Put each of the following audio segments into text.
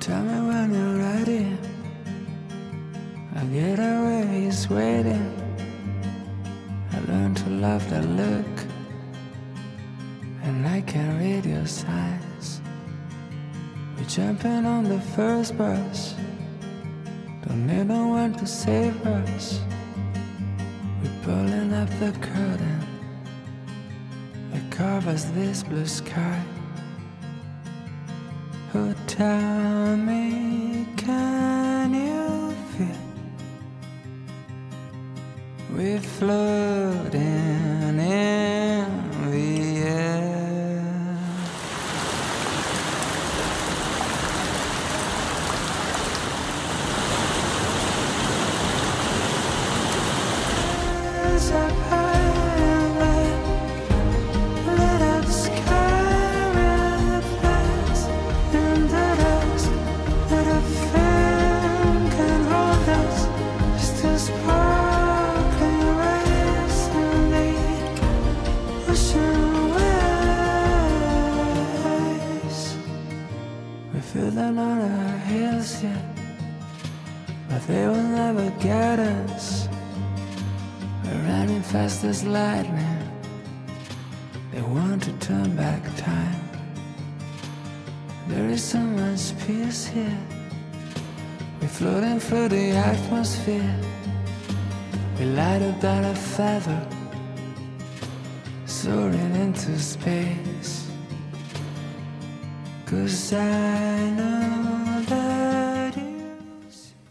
Tell me when you're ready. I get away, he's waiting. I learned to love that look, and I can read your signs. We're jumping on the first bus. Don't need no one to save us. We're pulling up the curtain that covers this blue sky. Oh, tell me, can you feel we're floating in the air? As I lit up the sky with flames, and the dust that a fan can hold us, just a sparkling rays in the ocean waves. We feel them on our heels yet, but they will never get us. We're running fast as lightning. They want to turn back time. There is so much peace here. We're floating through the atmosphere. We light up than a feather, soaring into space. 'Cause I know that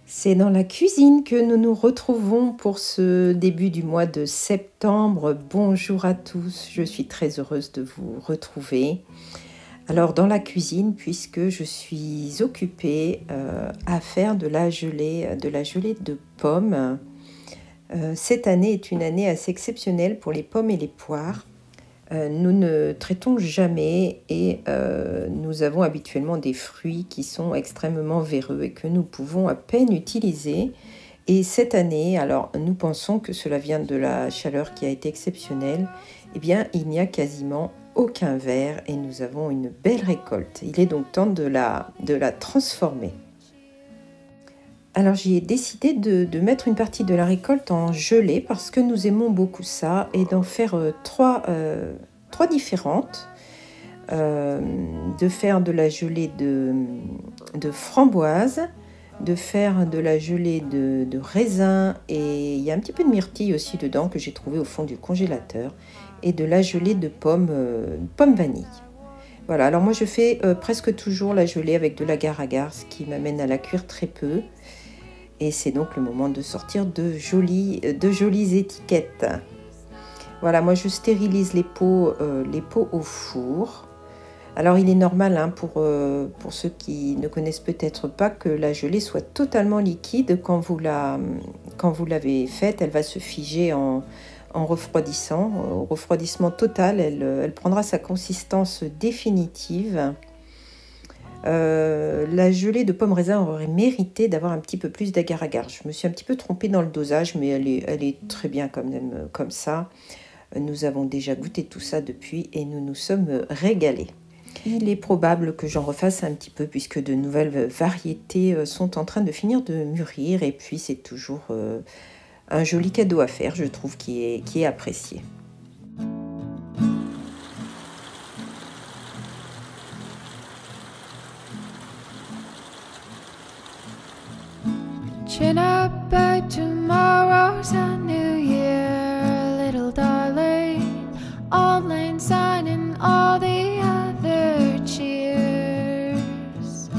C'est dans la cuisine que nous nous retrouvons pour ce début du mois de septembre. Bonjour à tous, je suis très heureuse de vous retrouver. Alors dans la cuisine, puisque je suis occupée à faire de la gelée de pommes. Cette année est une année assez exceptionnelle pour les pommes et les poires. Nous ne traitons jamais et nous avons habituellement des fruits qui sont extrêmement véreux et que nous pouvons à peine utiliser. Et cette année, alors nous pensons que cela vient de la chaleur qui a été exceptionnelle, eh bien il n'y a quasiment aucun verre et nous avons une belle récolte. Il est donc temps de la transformer. Alors j'ai décidé de mettre une partie de la récolte en gelée parce que nous aimons beaucoup ça et d'en faire trois différentes. De faire de la gelée de framboise, de faire de la gelée de raisin et il y a un petit peu de myrtille aussi dedans que j'ai trouvé au fond du congélateur et de la gelée de pomme vanille. Voilà, alors moi je fais presque toujours la gelée avec de l'agar-agar, ce qui m'amène à la cuire très peu. Et c'est donc le moment de sortir de jolies étiquettes. Voilà, moi je stérilise les pots au four. Alors il est normal pour ceux qui ne connaissent peut-être pas que la gelée soit totalement liquide quand vous l'avez faite. Elle va se figer en refroidissant. Au refroidissement total, elle prendra sa consistance définitive. La gelée de pommes raisin aurait mérité d'avoir un petit peu plus d'agar-agar. Je me suis un petit peu trompée dans le dosage, mais elle est très bien quand même comme ça. Nous avons déjà goûté tout ça depuis et nous nous sommes régalés. Il est probable que j'en refasse un petit peu puisque de nouvelles variétés sont en train de finir de mûrir et puis c'est toujours un joli cadeau à faire, je trouve, qui est apprécié. Chin up by tomorrow's a new year, little darling. Old Lang Syne and all the other cheers.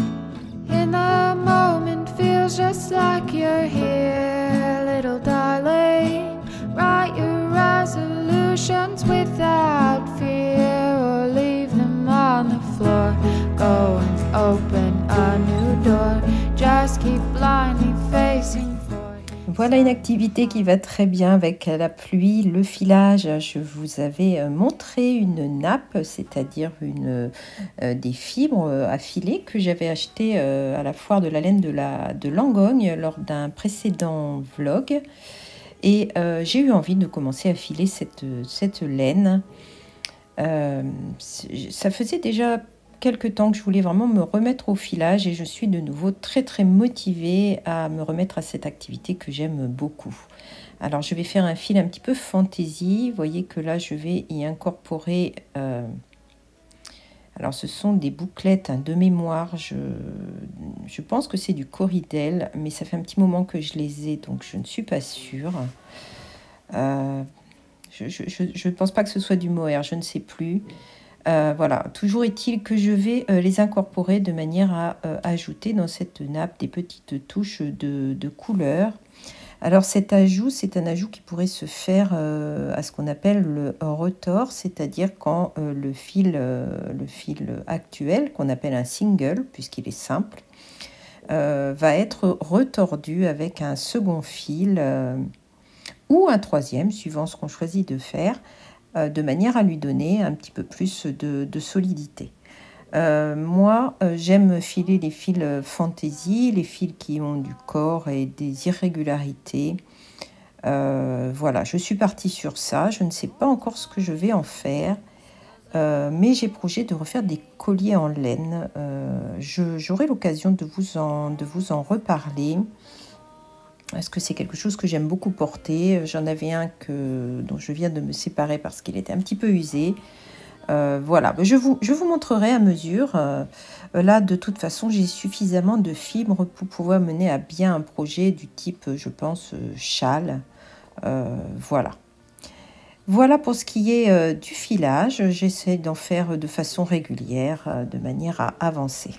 In the moment feels just like you're here, little darling. Write your resolutions without fear, or leave them on the floor. Go and open a new door. Just keep blindly facing forward. Voilà une activité qui va très bien avec la pluie, le filage. Je vous avais montré une nappe, c'est-à-dire des fibres à filer que j'avais achetées à la foire de la laine de Langogne lors d'un précédent vlog. Et j'ai eu envie de commencer à filer cette laine. Ça faisait déjà quelques temps que je voulais vraiment me remettre au filage et je suis de nouveau très très motivée à me remettre à cette activité que j'aime beaucoup. Alors je vais faire un fil un petit peu fantaisie. Vous voyez que là je vais y incorporer... alors ce sont des bouclettes de mémoire. Je pense que c'est du Corridel, mais ça fait un petit moment que je les ai, donc je ne suis pas sûre. Je ne pense pas que ce soit du mohair, je ne sais plus. Voilà, toujours est-il que je vais les incorporer de manière à ajouter dans cette nappe des petites touches de couleur. Alors cet ajout, c'est un ajout qui pourrait se faire à ce qu'on appelle le retors, c'est-à-dire quand le fil actuel, qu'on appelle un single, puisqu'il est simple, va être retordu avec un second fil ou un troisième, suivant ce qu'on choisit de faire, de manière à lui donner un petit peu plus de solidité. Moi, j'aime filer les fils fantaisie, les fils qui ont du corps et des irrégularités. Voilà, je suis partie sur ça. Je ne sais pas encore ce que je vais en faire, mais j'ai projet de refaire des colliers en laine. J'aurai l'occasion de vous en reparler. Est-ce que c'est quelque chose que j'aime beaucoup porter? J'en avais un dont je viens de me séparer parce qu'il était un petit peu usé. Voilà, je vous montrerai à mesure. Là, de toute façon, j'ai suffisamment de fibres pour pouvoir mener à bien un projet du type, je pense, châle. Voilà. Voilà pour ce qui est du filage. J'essaie d'en faire de façon régulière, de manière à avancer.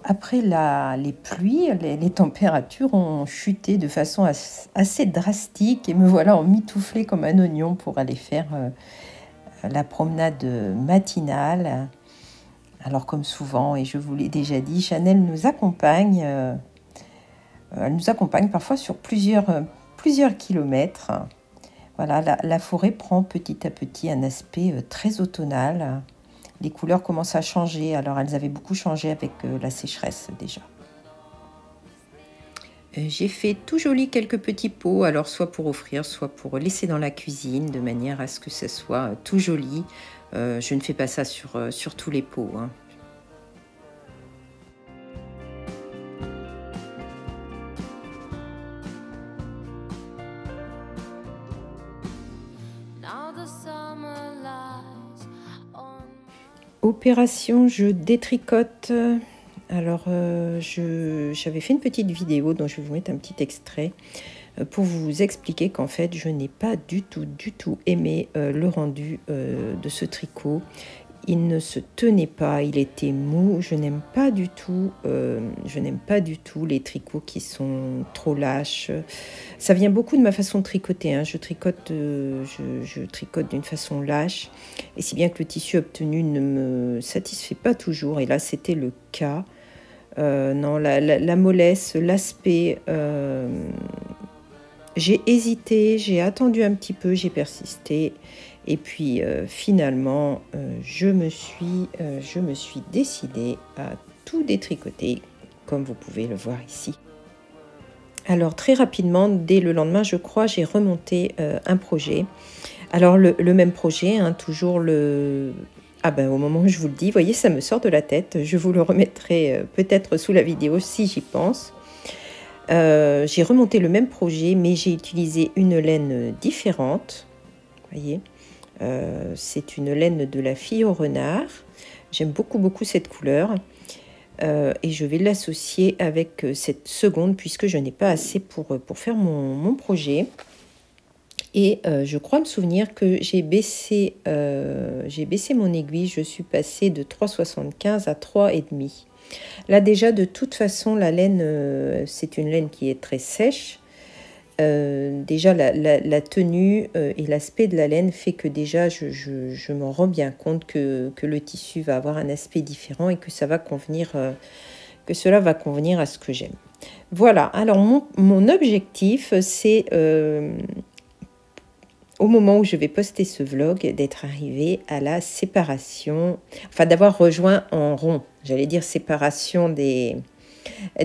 Après les pluies, les températures ont chuté de façon assez drastique et me voilà emmitouflée comme un oignon pour aller faire la promenade matinale. Alors comme souvent, et je vous l'ai déjà dit, Chanel nous accompagne. Elle nous accompagne parfois sur plusieurs kilomètres. Voilà, la forêt prend petit à petit un aspect très automnal. Les couleurs commencent à changer, alors elles avaient beaucoup changé avec la sécheresse déjà. J'ai fait tout joli quelques petits pots, alors soit pour offrir, soit pour laisser dans la cuisine, de manière à ce que ce soit tout joli. Je ne fais pas ça sur tous les pots, hein. Opération, je détricote. Alors, j'avais fait une petite vidéo dont je vais vous mettre un petit extrait pour vous expliquer qu'en fait, je n'ai pas du tout aimé le rendu de ce tricot. Il ne se tenait pas, il était mou. Je n'aime pas du tout les tricots qui sont trop lâches. Ça vient beaucoup de ma façon de tricoter, hein. Je tricote d'une façon lâche, et si bien que le tissu obtenu ne me satisfait pas toujours, et là c'était le cas. Non, la mollesse, l'aspect, j'ai hésité, j'ai attendu un petit peu, j'ai persisté. Et puis finalement, je me suis décidée à tout détricoter, comme vous pouvez le voir ici. Alors très rapidement, dès le lendemain, je crois, j'ai remonté un projet. Alors le même projet, hein, toujours au moment où je vous le dis, vous voyez, ça me sort de la tête. Je vous le remettrai peut-être sous la vidéo si j'y pense. J'ai remonté le même projet, mais j'ai utilisé une laine différente. Vous voyez. C'est une laine de la fille au renard. J'aime beaucoup cette couleur et je vais l'associer avec cette seconde puisque je n'ai pas assez pour faire mon projet. Et je crois me souvenir que j'ai baissé mon aiguille. Je suis passée de 3,75 à 3,5. Là déjà, de toute façon, la laine, c'est une laine qui est très sèche. Déjà la tenue et l'aspect de la laine fait que déjà je m'en rends bien compte que le tissu va avoir un aspect différent et que ça va convenir, que cela va convenir à ce que j'aime. Voilà, alors mon objectif c'est au moment où je vais poster ce vlog d'être arrivée à la séparation, enfin d'avoir rejoint en rond, j'allais dire séparation des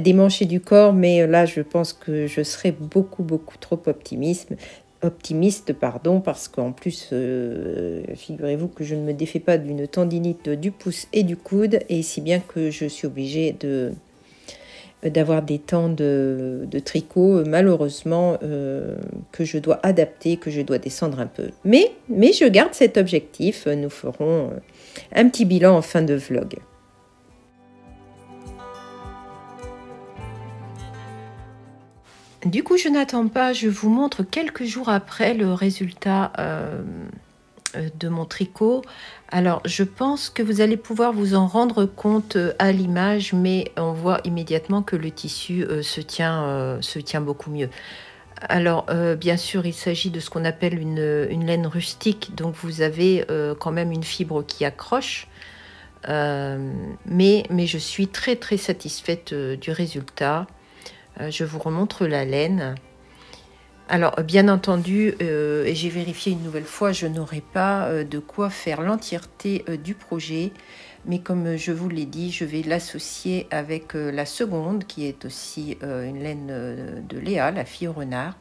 manches et du corps, mais là je pense que je serai beaucoup trop optimiste optimiste, pardon, parce qu'en plus, figurez-vous que je ne me défais pas d'une tendinite du pouce et du coude, et si bien que je suis obligée d'avoir des temps de tricot, malheureusement, que je dois adapter, que je dois descendre un peu. Mais je garde cet objectif, nous ferons un petit bilan en fin de vlog. Du coup, je n'attends pas, je vous montre quelques jours après le résultat de mon tricot. Alors, je pense que vous allez pouvoir vous en rendre compte à l'image, mais on voit immédiatement que le tissu se tient beaucoup mieux. Alors, bien sûr, il s'agit de ce qu'on appelle une laine rustique, donc vous avez quand même une fibre qui accroche. Mais je suis très très satisfaite du résultat. Je vous remontre la laine. Alors, bien entendu, et j'ai vérifié une nouvelle fois, je n'aurai pas de quoi faire l'entièreté du projet. Mais comme je vous l'ai dit, je vais l'associer avec la seconde, qui est aussi une laine de Léa, la fille au renard.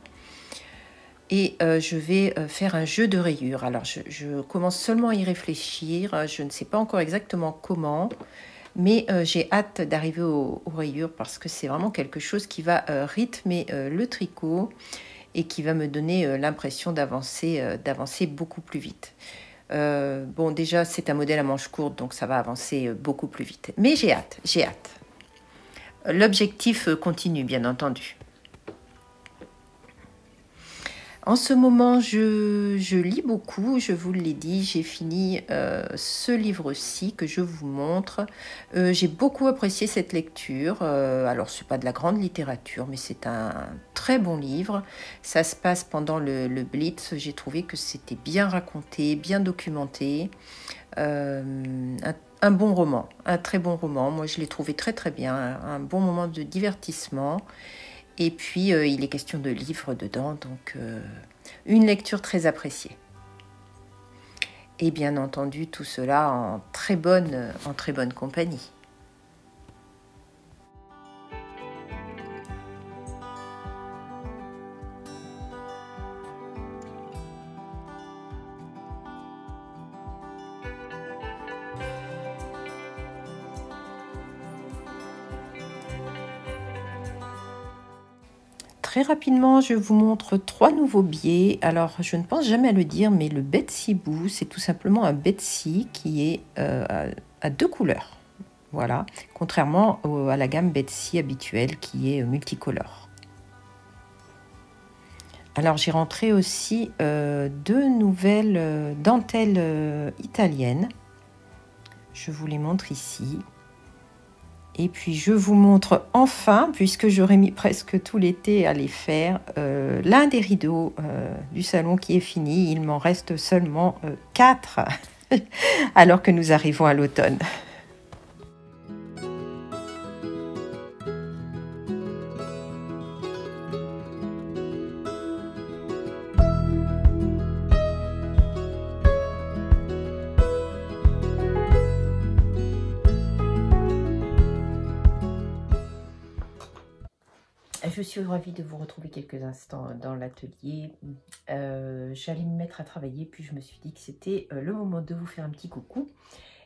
Et je vais faire un jeu de rayures. Alors, je commence seulement à y réfléchir. Je ne sais pas encore exactement comment. Mais j'ai hâte d'arriver aux rayures parce que c'est vraiment quelque chose qui va rythmer le tricot et qui va me donner l'impression d'avancer beaucoup plus vite. Bon, déjà, c'est un modèle à manches courtes, donc ça va avancer beaucoup plus vite. Mais j'ai hâte. L'objectif continue, bien entendu. En ce moment, je lis beaucoup, je vous l'ai dit, j'ai fini ce livre-ci que je vous montre. J'ai beaucoup apprécié cette lecture. Alors, ce n'est pas de la grande littérature, mais c'est un très bon livre. Ça se passe pendant le Blitz. J'ai trouvé que c'était bien raconté, bien documenté. Un bon roman, un très bon roman. Moi, je l'ai trouvé très très bien. Un bon moment de divertissement. Et puis, il est question de livres dedans, donc une lecture très appréciée. Et bien entendu, tout cela en très bonne compagnie. Très rapidement, je vous montre 3 nouveaux biais. Alors, je ne pense jamais à le dire, mais le Betsy Boo, c'est tout simplement un Betsy qui est à 2 couleurs. Voilà, contrairement à la gamme Betsy habituelle qui est multicolore. Alors, j'ai rentré aussi 2 nouvelles dentelles italiennes. Je vous les montre ici. Et puis je vous montre enfin, puisque j'aurais mis presque tout l'été à les faire, l'un des rideaux du salon qui est fini. Il m'en reste seulement 4 alors que nous arrivons à l'automne. Je suis ravie de vous retrouver quelques instants dans l'atelier. J'allais me mettre à travailler, puis je me suis dit que c'était le moment de vous faire un petit coucou.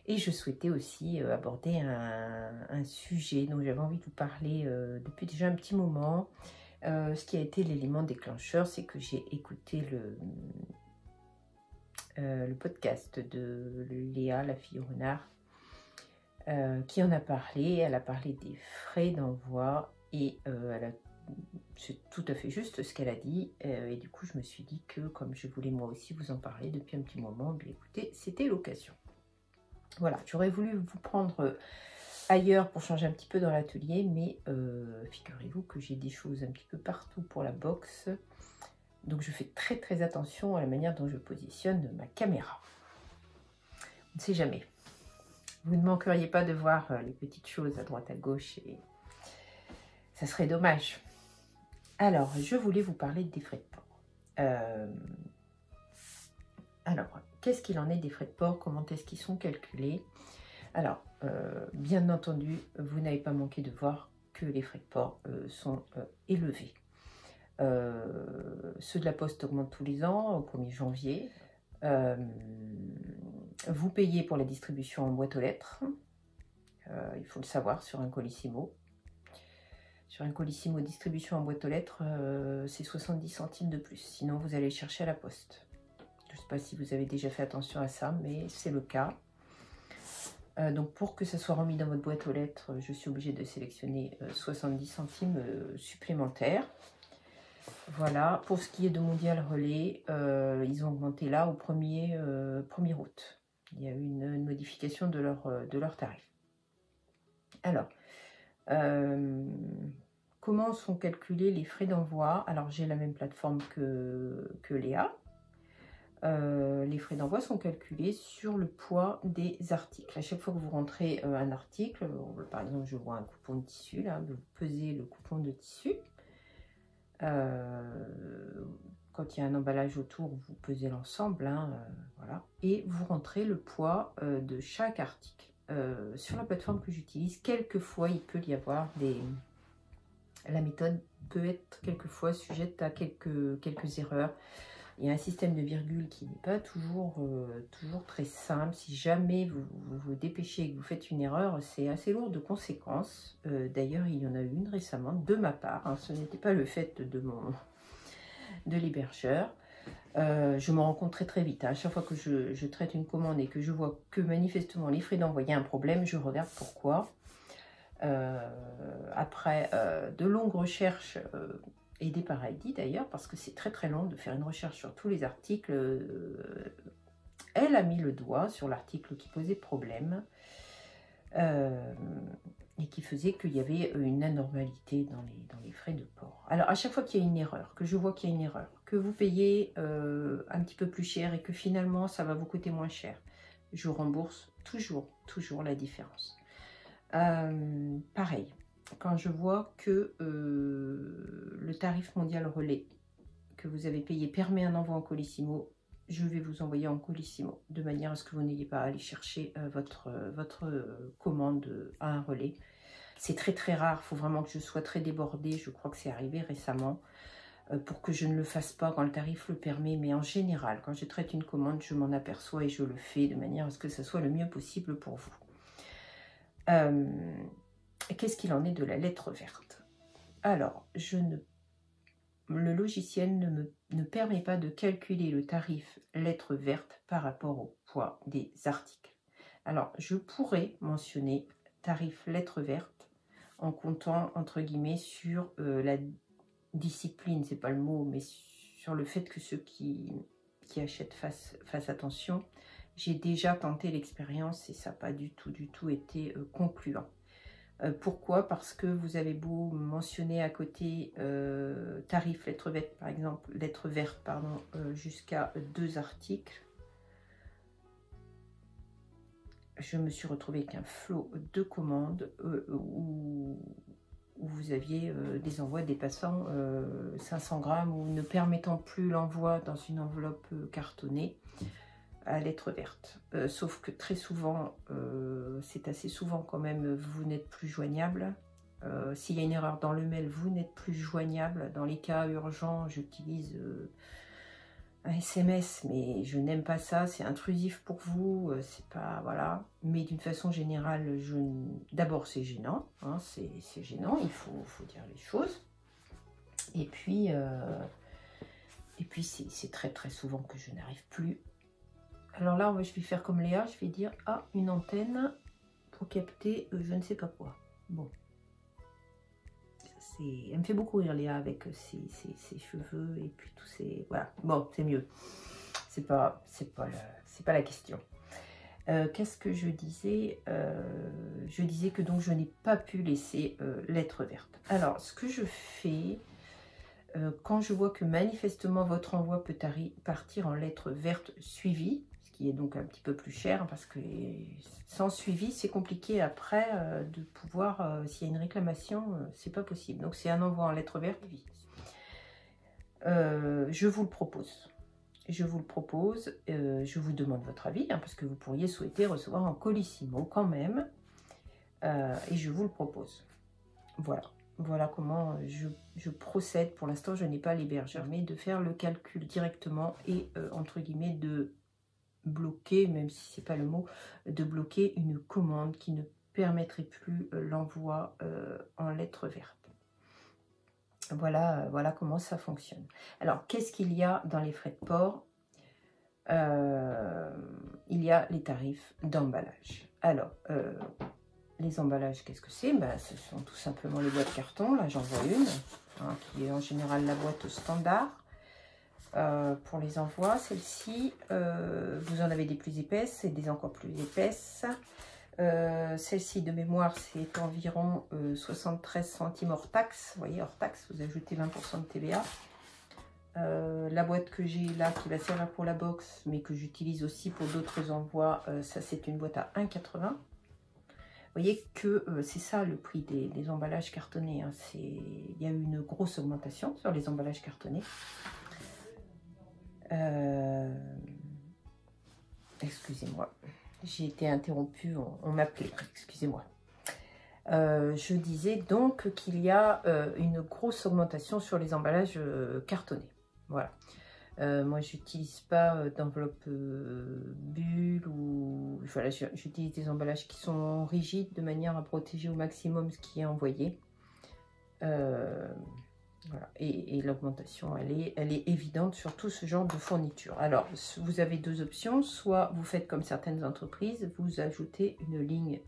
Et je souhaitais aussi aborder un sujet dont j'avais envie de vous parler depuis déjà un petit moment. Ce qui a été l'élément déclencheur, c'est que j'ai écouté le podcast de Léa, la fille au renard, qui en a parlé. Elle a parlé des frais d'envoi et c'est tout à fait juste ce qu'elle a dit. Et du coup, je me suis dit que comme je voulais moi aussi vous en parler depuis un petit moment, bien écoutez, c'était l'occasion. Voilà, j'aurais voulu vous prendre ailleurs pour changer un petit peu dans l'atelier, mais figurez-vous que j'ai des choses un petit peu partout pour la box. Donc je fais très très attention à la manière dont je positionne ma caméra. On ne sait jamais. Vous ne manqueriez pas de voir les petites choses à droite à gauche et ça serait dommage. Alors, je voulais vous parler des frais de port. Alors, qu'est-ce qu'il en est des frais de port? Comment est-ce qu'ils sont calculés? Alors, bien entendu, vous n'avez pas manqué de voir que les frais de port sont élevés. Ceux de la Poste augmentent tous les ans, au 1er janvier. Vous payez pour la distribution en boîte aux lettres. Il faut le savoir, sur un Colissimo. Sur un Colissimo distribution en boîte aux lettres, c'est 70 centimes de plus. Sinon, vous allez le chercher à la Poste. Je ne sais pas si vous avez déjà fait attention à ça, mais c'est le cas. Donc pour que ça soit remis dans votre boîte aux lettres, je suis obligée de sélectionner 70 centimes supplémentaires. Voilà, pour ce qui est de Mondial Relais, ils ont augmenté là au 1er août. Il y a eu une modification de leur tarif. Alors, comment sont calculés les frais d'envoi? Alors j'ai la même plateforme que Léa. Les frais d'envoi sont calculés sur le poids des articles. À chaque fois que vous rentrez un article, par exemple je vois un coupon de tissu, là, vous pesez le coupon de tissu. Quand il y a un emballage autour, vous pesez l'ensemble, hein, voilà, et vous rentrez le poids de chaque article. Sur la plateforme que j'utilise, quelquefois il peut y avoir la méthode peut être quelquefois sujette à quelques erreurs. Il y a un système de virgule qui n'est pas toujours très simple. Si jamais vous vous dépêchez et que vous faites une erreur, c'est assez lourd de conséquences. D'ailleurs, il y en a eu une récemment de ma part. Hein. Ce n'était pas le fait de l'hébergeur. Je me rends compte très vite. À chaque fois que je traite une commande et que je vois que manifestement les frais d'envoi, il y a un problème, je regarde pourquoi. Après de longues recherches, aidée par Heidi d'ailleurs, parce que c'est très long de faire une recherche sur tous les articles, elle a mis le doigt sur l'article qui posait problème et qui faisait qu'il y avait une anormalité dans les frais de port. Alors à chaque fois qu'il y a une erreur, que je vois qu'il y a une erreur, que vous payez un petit peu plus cher et que finalement ça va vous coûter moins cher, je rembourse toujours la différence. Pareil, quand je vois que le tarif mondial relais que vous avez payé permet un envoi en Colissimo, je vais vous envoyer en Colissimo, de manière à ce que vous n'ayez pas à aller chercher votre commande à un relais. C'est très rare, il faut vraiment que je sois très débordée, je crois que c'est arrivé récemment, pour que je ne le fasse pas quand le tarif le permet, mais en général, quand je traite une commande, je m'en aperçois et je le fais de manière à ce que ça soit le mieux possible pour vous. Qu'est-ce qu'il en est de la lettre verte? Alors, le logiciel ne permet pas de calculer le tarif lettre verte par rapport au poids des articles. Alors, je pourrais mentionner tarif lettre verte en comptant, entre guillemets, sur la discipline, c'est pas le mot, mais sur le fait que ceux qui achètent fassent attention. J'ai déjà tenté l'expérience et ça n'a pas du tout été concluant. Pourquoi? Parce que vous avez beau mentionner à côté tarif lettre verte, par exemple, lettre verte, pardon, jusqu'à 2 articles. Je me suis retrouvée avec un flot de commandes où vous aviez des envois dépassant 500 grammes ou ne permettant plus l'envoi dans une enveloppe cartonnée à lettre verte. Sauf que très souvent, c'est assez souvent quand même, vous n'êtes plus joignable. S'il y a une erreur dans le mail, vous n'êtes plus joignable. Dans les cas urgents, j'utilise un SMS, mais je n'aime pas ça, c'est intrusif pour vous, c'est pas, voilà. Mais d'une façon générale, d'abord c'est gênant, hein, c'est gênant, il faut dire les choses. Et puis c'est très souvent que je n'arrive plus. Alors là, je vais faire comme Léa, je vais dire, ah, une antenne pour capter je ne sais pas quoi. Bon. Elle me fait beaucoup rire, Léa, avec ses cheveux et puis tous ces... Voilà, bon, c'est mieux. C'est pas la question. Qu'est-ce que je disais? Je disais que donc je n'ai pas pu laisser lettre verte. Alors, ce que je fais, quand je vois que manifestement votre envoi peut partir en lettre verte suivie, ce qui est donc un petit peu plus cher, parce que sans suivi, c'est compliqué après de pouvoir, s'il y a une réclamation, c'est pas possible. Donc c'est un envoi en lettre verte. Je vous le propose. Je vous demande votre avis, hein, parce que vous pourriez souhaiter recevoir en Colissimo quand même, et je vous le propose. Voilà. voilà comment je procède. Pour l'instant, je n'ai pas l'hébergeur, mais de faire le calcul directement et, entre guillemets, de bloquer, même si c'est pas le mot, de bloquer une commande qui ne permettrait plus l'envoi en lettres vertes. Voilà, voilà comment ça fonctionne. Alors, qu'est-ce qu'il y a dans les frais de port? Il y a les tarifs d'emballage. Alors, les emballages, qu'est-ce que c'est? Ben, ce sont tout simplement les boîtes carton. Là, j'en vois une, hein, qui est en général la boîte standard. Pour les envois, celle-ci, vous en avez des plus épaisses et des encore plus épaisses. Celle-ci de mémoire, c'est environ 73 centimes hors taxe. Vous voyez, hors taxe, vous ajoutez 20% de TVA. La boîte que j'ai là, qui va servir pour la box, mais que j'utilise aussi pour d'autres envois, ça c'est une boîte à 1,80. Vous voyez que c'est ça le prix des emballages cartonnés. Hein. Il y a eu une grosse augmentation sur les emballages cartonnés. Excusez-moi, j'ai été interrompue, on m'appelait, excusez-moi. Je disais donc qu'il y a une grosse augmentation sur les emballages cartonnés. Voilà. Moi, j'utilise pas d'enveloppe bulle ou voilà, j'utilise des emballages qui sont rigides de manière à protéger au maximum ce qui est envoyé. Voilà. Et l'augmentation, elle est évidente sur tout ce genre de fourniture. Alors, vous avez deux options. Soit vous faites comme certaines entreprises, vous ajoutez une ligne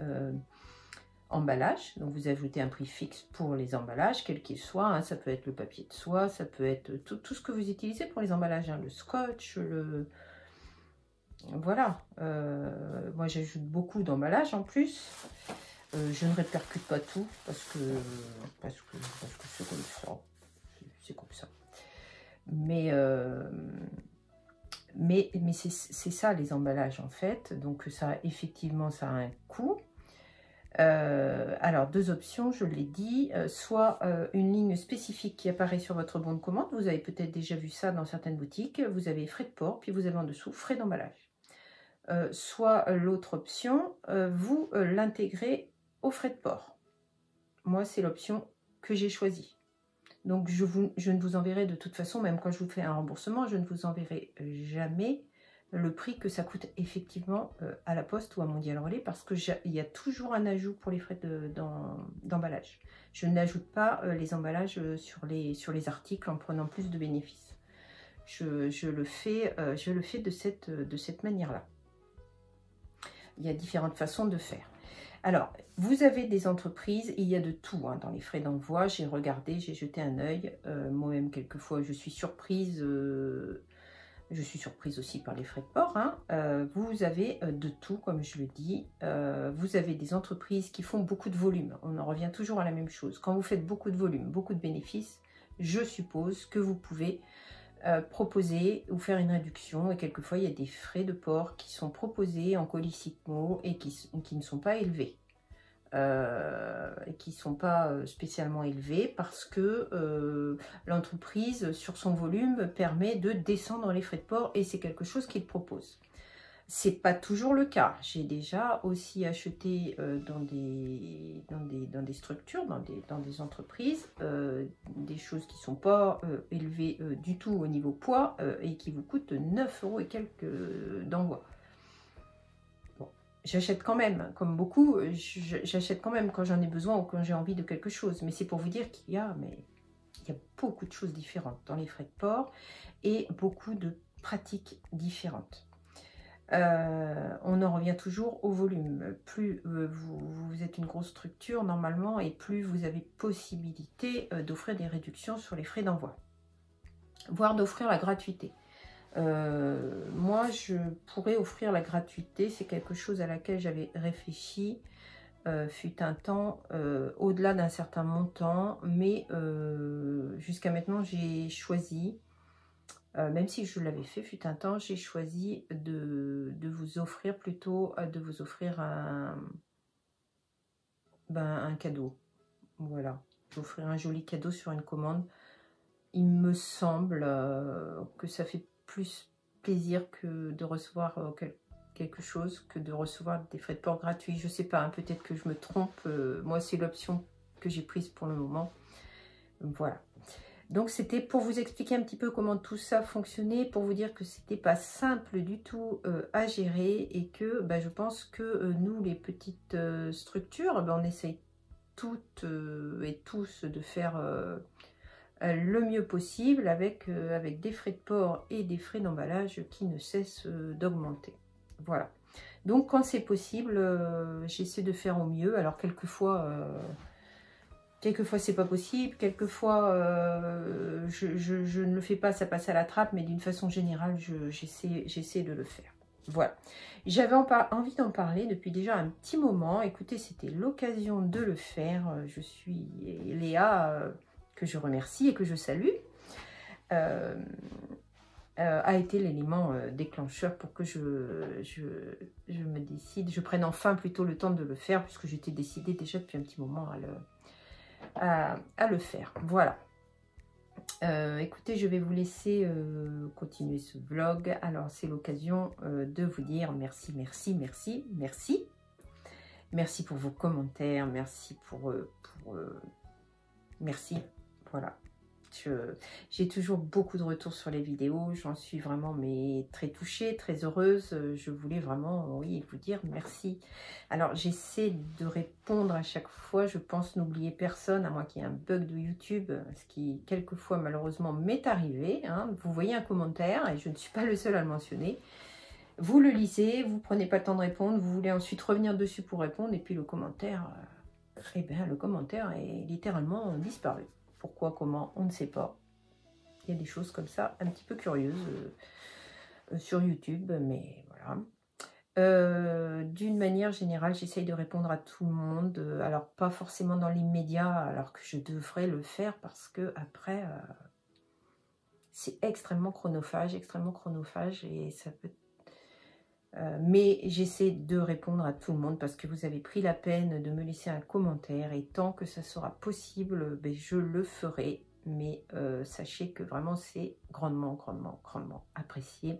emballage. Donc, vous ajoutez un prix fixe pour les emballages, quel qu'il soit. Hein. Ça peut être le papier de soie, ça peut être tout ce que vous utilisez pour les emballages. Hein. Le scotch, voilà. Moi, j'ajoute beaucoup d'emballages en plus. Je ne répercute pas tout parce que c'est comme ça. C'est comme ça. Mais c'est ça les emballages en fait. Donc ça, effectivement, ça a un coût. Alors, deux options, je l'ai dit. Soit une ligne spécifique qui apparaît sur votre bon de commande. Vous avez peut-être déjà vu ça dans certaines boutiques. Vous avez frais de port, puis vous avez en dessous frais d'emballage. Soit l'autre option, vous l'intégrez aux frais de port. Moi, c'est l'option que j'ai choisie. Donc, je ne vous enverrai de toute façon, même quand je vous fais un remboursement, je ne vous enverrai jamais le prix que ça coûte effectivement à la poste ou à Mondial Relais, parce qu'il y a toujours un ajout pour les frais d'emballage. Je n'ajoute pas les emballages sur les articles en prenant plus de bénéfices. Je le fais de cette manière-là. Il y a différentes façons de faire. Alors, vous avez des entreprises, il y a de tout hein, dans les frais d'envoi. J'ai regardé, j'ai jeté un œil. Moi-même, quelquefois, je suis surprise. Je suis surprise aussi par les frais de port. Hein. Vous avez de tout, comme je le dis. Vous avez des entreprises qui font beaucoup de volume. On en revient toujours à la même chose. Quand vous faites beaucoup de volume, beaucoup de bénéfices, je suppose que vous pouvez proposer ou faire une réduction. Et quelquefois, il y a des frais de port qui sont proposés en colis-Sicmo et qui ne sont pas élevés. Et qui ne sont pas spécialement élevés parce que l'entreprise, sur son volume, permet de descendre les frais de port et c'est quelque chose qu'il propose. C'est pas toujours le cas. J'ai déjà aussi acheté dans des structures, dans des entreprises, des choses qui ne sont pas élevées du tout au niveau poids et qui vous coûtent 9 € et quelques d'envoi. Bon, j'achète quand même, comme beaucoup, j'achète quand même quand j'en ai besoin ou quand j'ai envie de quelque chose. Mais c'est pour vous dire qu'il y a beaucoup de choses différentes dans les frais de port et beaucoup de pratiques différentes. On en revient toujours au volume. Plus vous êtes une grosse structure normalement et plus vous avez possibilité d'offrir des réductions sur les frais d'envoi, voire d'offrir la gratuité. Moi, je pourrais offrir la gratuité. C'est quelque chose à laquelle j'avais réfléchi fut un temps au-delà d'un certain montant, mais jusqu'à maintenant, j'ai choisi... même si je l'avais fait, fut un temps, j'ai choisi de vous offrir plutôt un cadeau. Voilà, d'offrir un joli cadeau sur une commande. Il me semble que ça fait plus plaisir que de recevoir quelque chose, que de recevoir des frais de port gratuits. Je sais pas, hein, peut-être que je me trompe. Moi, c'est l'option que j'ai prises pour le moment. Voilà. Donc c'était pour vous expliquer un petit peu comment tout ça fonctionnait, pour vous dire que c'était pas simple du tout à gérer et que je pense que nous, les petites structures, on essaye toutes et tous de faire le mieux possible avec des frais de port et des frais d'emballage qui ne cessent d'augmenter. Voilà. Donc quand c'est possible, j'essaie de faire au mieux. Alors quelquefois c'est pas possible, quelquefois je ne le fais pas, ça passe à la trappe, mais d'une façon générale, j'essaie de le faire. Voilà. J'avais envie d'en parler depuis déjà un petit moment. Écoutez, c'était l'occasion de le faire. Je suis Léa, que je remercie et que je salue, a été l'élément déclencheur pour que je me décide, je prenne enfin plutôt le temps de le faire, puisque j'étais décidée déjà depuis un petit moment à le faire. Voilà. Écoutez, je vais vous laisser continuer ce vlog. Alors, c'est l'occasion de vous dire merci, merci, merci, merci. Merci pour vos commentaires, merci merci. Voilà. J'ai toujours beaucoup de retours sur les vidéos, j'en suis vraiment très touchée, très heureuse. Je voulais vraiment, oui, vous dire merci. Alors j'essaie de répondre à chaque fois, je pense n'oublier personne, à moins qu'il y ait un bug de YouTube, ce qui quelquefois malheureusement m'est arrivé. Hein. Vous voyez un commentaire, et je ne suis pas le seul à le mentionner. Vous le lisez, vous ne prenez pas le temps de répondre, vous voulez ensuite revenir dessus pour répondre, et puis le commentaire, le commentaire est littéralement disparu. Pourquoi, comment, on ne sait pas. Il y a des choses comme ça, un petit peu curieuses sur YouTube, mais voilà. D'une manière générale, j'essaye de répondre à tout le monde. Alors, pas forcément dans l'immédiat, alors que je devrais le faire, parce que après, c'est extrêmement chronophage, et ça peut... mais j'essaie de répondre à tout le monde parce que vous avez pris la peine de me laisser un commentaire, et tant que ça sera possible, je le ferai. Mais sachez que vraiment c'est grandement, grandement, grandement apprécié.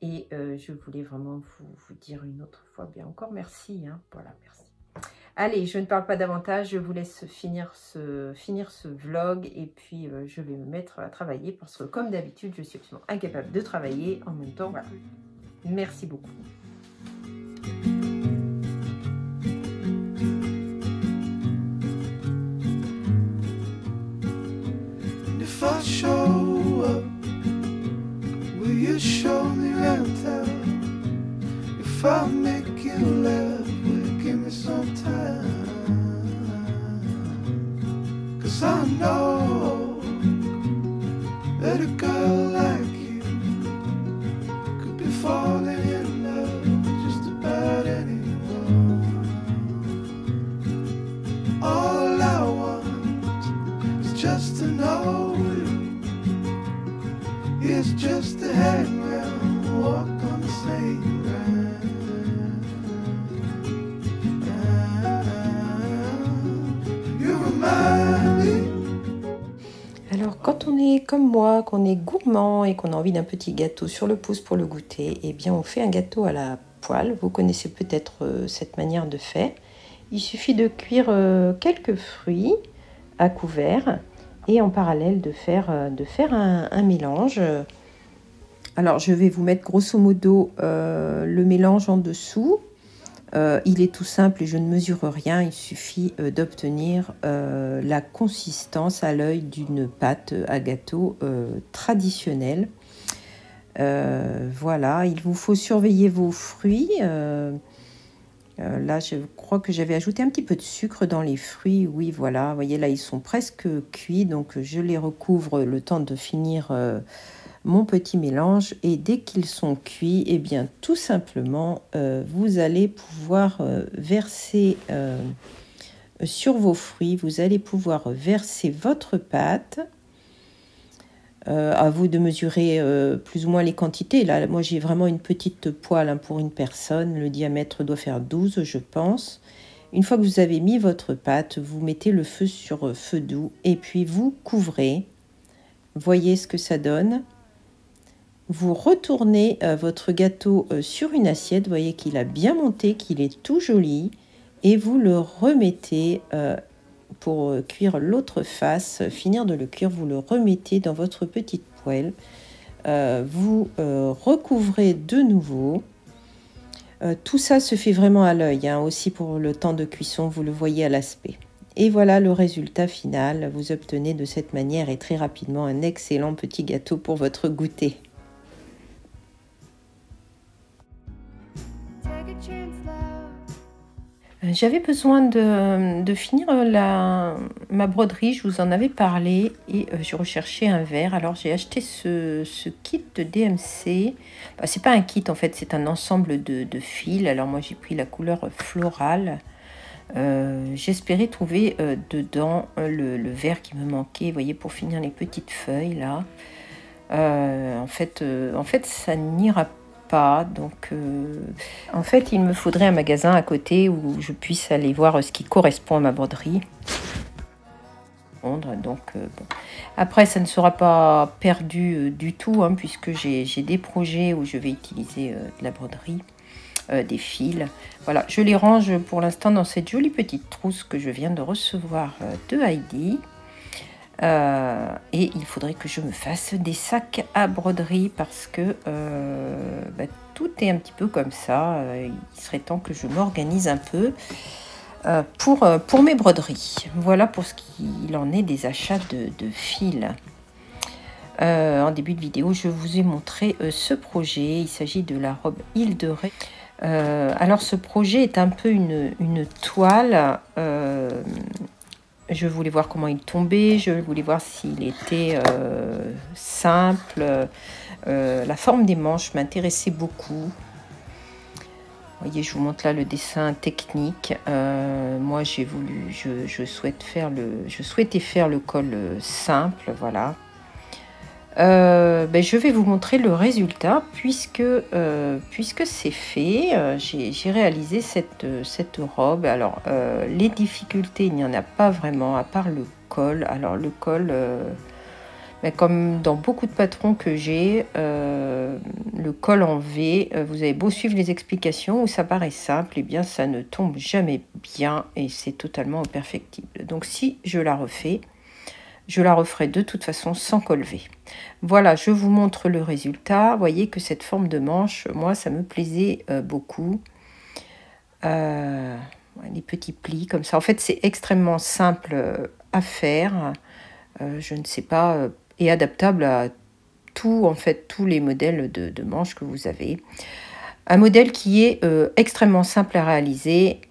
Et je voulais vraiment vous dire une autre fois bien encore merci. Hein. Voilà, merci. Allez, je ne parle pas davantage, je vous laisse finir ce vlog, et puis je vais me mettre à travailler parce que comme d'habitude, je suis absolument incapable de travailler en même temps. Voilà. Merci beaucoup. If I show up, will you show me around town? If I make you laugh, will you give me some time? 'Cause I know that a girl like you could be falling in love just about anyone. All I want is just to know you. It's just to hang around, walk on the same ground. You remind me. Alors, quand on est comme moi, qu'on est gourmand et qu'on a envie d'un petit gâteau sur le pouce pour le goûter, eh bien, on fait un gâteau à la poêle. Vous connaissez peut-être cette manière de faire. Il suffit de cuire quelques fruits à couvert et en parallèle de faire un mélange. Alors, je vais vous mettre grosso modo le mélange en dessous. Il est tout simple et je ne mesure rien. Il suffit d'obtenir la consistance à l'œil d'une pâte à gâteau traditionnelle. Voilà, il vous faut surveiller vos fruits. Là, je crois que j'avais ajouté un petit peu de sucre dans les fruits. Oui, voilà, vous voyez, là, ils sont presque cuits. Donc, je les recouvre le temps de finir mon petit mélange. Et dès qu'ils sont cuits, eh bien, tout simplement, vous allez pouvoir verser sur vos fruits. Vous allez pouvoir verser votre pâte. À vous de mesurer plus ou moins les quantités. Là, moi, j'ai vraiment une petite poêle pour une personne. Le diamètre doit faire 12, je pense. Une fois que vous avez mis votre pâte, vous mettez le feu sur feu doux et puis vous couvrez. Voyez ce que ça donne. Vous retournez votre gâteau sur une assiette. Vous voyez qu'il a bien monté, qu'il est tout joli. Et vous le remettez pour cuire l'autre face, finir de le cuire, vous le remettez dans votre petite poêle. Vous recouvrez de nouveau. Tout ça se fait vraiment à l'œil, hein, aussi pour le temps de cuisson, vous le voyez à l'aspect. Et voilà le résultat final. Vous obtenez de cette manière et très rapidement un excellent petit gâteau pour votre goûter. J'avais besoin de finir ma broderie, je vous en avais parlé et je recherchais un verre. Alors j'ai acheté ce kit de DMC. Bah, c'est pas un kit en fait, c'est un ensemble de fils. Alors moi j'ai pris la couleur florale. J'espérais trouver dedans le verre qui me manquait, vous voyez, pour finir les petites feuilles là. En fait ça n'ira pas, donc en fait il me faudrait un magasin à côté où je puisse aller voir ce qui correspond à ma broderie. Donc bon. Après ça ne sera pas perdu du tout, hein, puisque j'ai des projets où je vais utiliser de la broderie, des fils. Voilà, je les range pour l'instant dans cette jolie petite trousse que je viens de recevoir de Heidi. Et il faudrait que je me fasse des sacs à broderie parce que tout est un petit peu comme ça. Il serait temps que je m'organise un peu pour mes broderies. Voilà pour ce qu'il en est des achats de fils. En début de vidéo, je vous ai montré ce projet. Il s'agit de la robe Île de Ré. Alors ce projet est un peu une toile. Je voulais voir comment il tombait, je voulais voir s'il était simple. La forme des manches m'intéressait beaucoup. Vous voyez, je vous montre là le dessin technique. Moi, je souhaitais faire le col simple, voilà. Je vais vous montrer le résultat puisque c'est fait. J'ai réalisé cette robe. Alors les difficultés, il n'y en a pas vraiment à part le col. Alors le col, comme dans beaucoup de patrons que j'ai, le col en V, vous avez beau suivre les explications où ça paraît simple, et bien ça ne tombe jamais bien et c'est totalement imperfectible. Donc si je la refais, je la referai de toute façon sans col V. Voilà, je vous montre le résultat. Vous voyez que cette forme de manche, moi, ça me plaisait beaucoup. Les petits plis comme ça. En fait, c'est extrêmement simple à faire. Je ne sais pas, et adaptable à tout, en fait, tous les modèles de manches que vous avez. Un modèle qui est extrêmement simple à réaliser.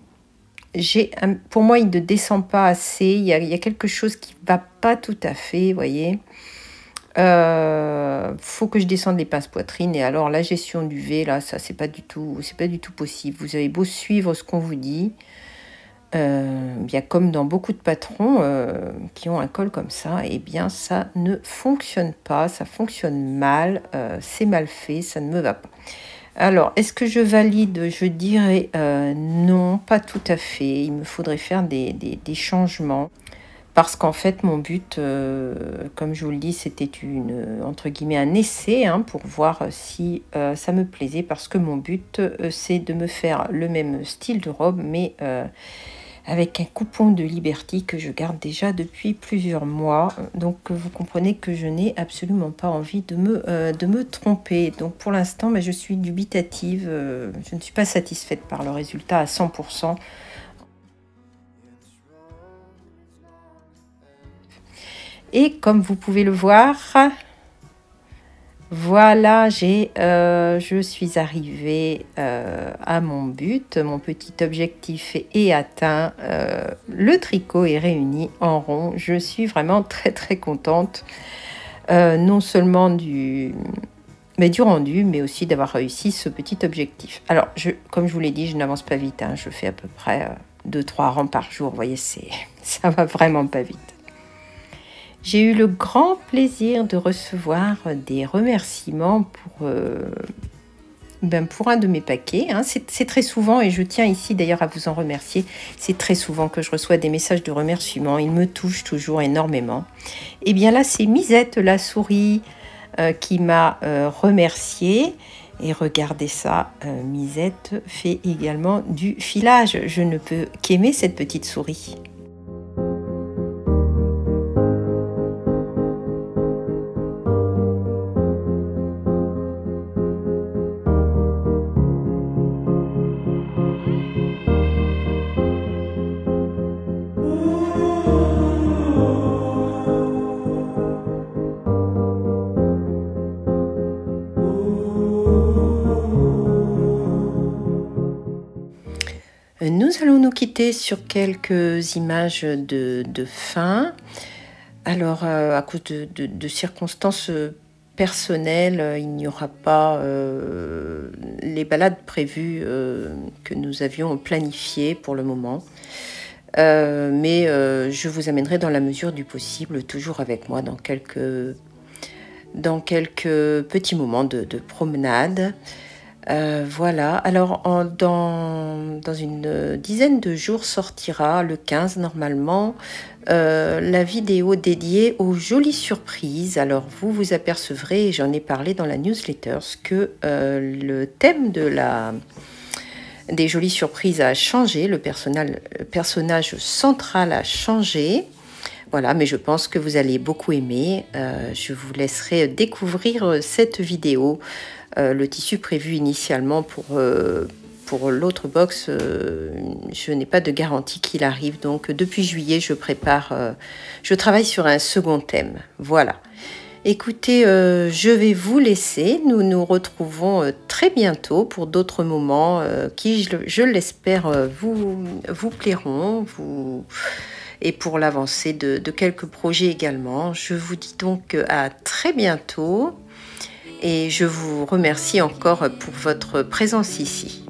Pour moi, il ne descend pas assez. Il y a quelque chose qui ne va pas tout à fait, vous voyez. Faut que je descende les pinces poitrine. Et alors, la gestion du V, là, ça, c'est pas du tout possible. Vous avez beau suivre ce qu'on vous dit. Bien comme dans beaucoup de patrons qui ont un col comme ça, eh bien, ça ne fonctionne pas. Ça fonctionne mal. C'est mal fait. Ça ne me va pas. Alors, est-ce que je valide? Je dirais non, pas tout à fait. Il me faudrait faire des changements. Parce qu'en fait, mon but, comme je vous le dis, c'était entre guillemets un essai, hein, pour voir si ça me plaisait. Parce que mon but, c'est de me faire le même style de robe, mais avec un coupon de Liberty que je garde déjà depuis plusieurs mois. Donc vous comprenez que je n'ai absolument pas envie de me tromper. Donc pour l'instant, je suis dubitative. Je ne suis pas satisfaite par le résultat à 100%. Et comme vous pouvez le voir, voilà, je suis arrivée à mon but. Mon petit objectif est atteint. Le tricot est réuni en rond. Je suis vraiment très très contente. Non seulement du rendu, mais aussi d'avoir réussi ce petit objectif. Alors, comme je vous l'ai dit, je n'avance pas vite. Hein. Je fais à peu près 2-3 rangs par jour. Vous voyez, ça va vraiment pas vite. J'ai eu le grand plaisir de recevoir des remerciements pour un de mes paquets. Hein. C'est très souvent, et je tiens ici d'ailleurs à vous en remercier, c'est très souvent que je reçois des messages de remerciements. Ils me touchent toujours énormément. Et bien là, c'est Misette, la souris, qui m'a remerciée. Et regardez ça, Misette fait également du filage. Je ne peux qu'aimer cette petite souris. Nous allons nous quitter sur quelques images de fin. Alors, à cause de circonstances personnelles, il n'y aura pas les balades prévues que nous avions planifiées pour le moment. Mais je vous amènerai dans la mesure du possible, toujours avec moi, dans quelques petits moments de promenade. Voilà, alors dans une dizaine de jours sortira, le 15 normalement, la vidéo dédiée aux jolies surprises. Alors vous apercevrez, et j'en ai parlé dans la newsletter, que le thème des jolies surprises a changé, le personnage central a changé. Voilà, mais je pense que vous allez beaucoup aimer. Je vous laisserai découvrir cette vidéo. Le tissu prévu initialement pour l'autre box, je n'ai pas de garantie qu'il arrive. Donc depuis juillet, je travaille sur un second thème. Voilà. Écoutez, je vais vous laisser. Nous nous retrouvons très bientôt pour d'autres moments qui, je l'espère, vous plairont. Et pour l'avancée de quelques projets également. Je vous dis donc à très bientôt et je vous remercie encore pour votre présence ici.